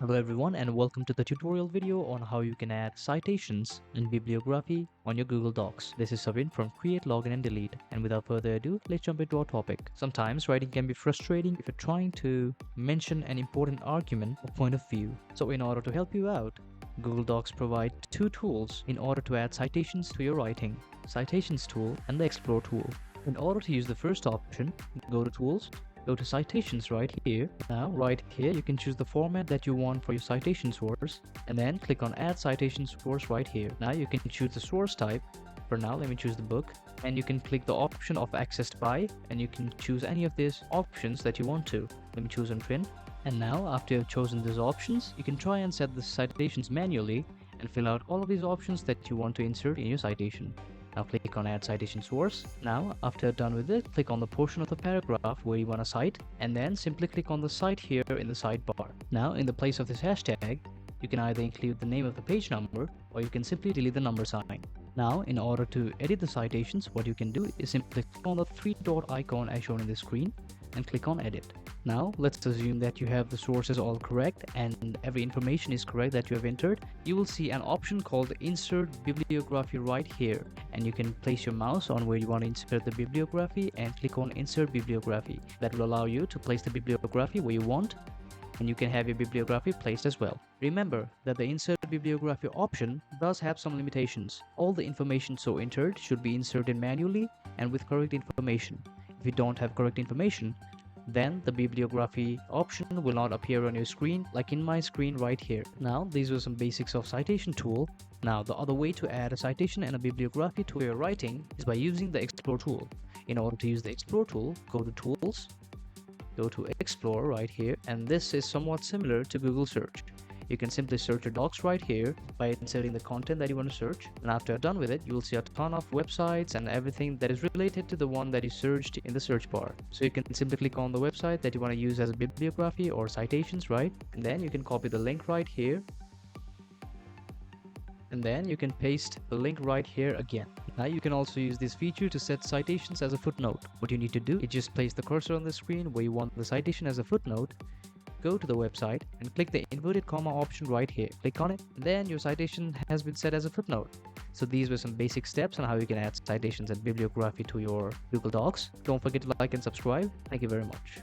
Hello everyone and welcome to the tutorial video on how you can add citations and bibliography on your Google Docs. This is Savin from Create, Login and Delete. And without further ado, let's jump into our topic. Sometimes writing can be frustrating if you're trying to mention an important argument or point of view. So in order to help you out, Google Docs provide two tools in order to add citations to your writing: Citations tool and the Explore tool. In order to use the first option, go to Tools, go to Citations right here. Now, right here, you can choose the format that you want for your citation source, and then click on Add Citation Source right here. Now, you can choose the source type. For now, let me choose the book, and you can click the option of Accessed By, and you can choose any of these options that you want to. Let me choose on Print. And now, after you've chosen these options, you can try and set the citations manually and fill out all of these options that you want to insert in your citation. Now click on Add Citation Source. Now, after done with it, click on the portion of the paragraph where you want to cite, and then simply click on the Cite here in the sidebar. Now, in the place of this hashtag, you can either include the name of the page number, or you can simply delete the number sign. Now, in order to edit the citations, what you can do is simply click on the three-dot icon as shown in the screen, and click on Edit. Now, let's assume that you have the sources all correct and every information is correct that you have entered. You will see an option called Insert Bibliography right here, and you can place your mouse on where you want to insert the bibliography and click on Insert Bibliography. That will allow you to place the bibliography where you want, and you can have your bibliography placed as well. Remember that the Insert Bibliography option does have some limitations. All the information so entered should be inserted manually and with correct information. If you don't have correct information, then the bibliography option will not appear on your screen, like in my screen right here. Now, these were some basics of citation tool. Now, the other way to add a citation and a bibliography to your writing is by using the Explore tool. In order to use the Explore tool, go to Tools, go to Explore right here, and this is somewhat similar to Google search. You can simply search your docs right here by inserting the content that you want to search, and after you're done with it, you will see a ton of websites and everything that is related to the one that you searched in the search bar. So you can simply click on the website that you want to use as a bibliography or citations, right? And then you can copy the link right here, and then you can paste the link right here again. Now you can also use this feature to set citations as a footnote. What you need to do is just place the cursor on the screen where you want the citation as a footnote, go to the website and click the inverted comma option right here. Click on it, and then your citation has been set as a footnote. So these were some basic steps on how you can add citations and bibliography to your Google Docs. Don't forget to like and subscribe. Thank you very much.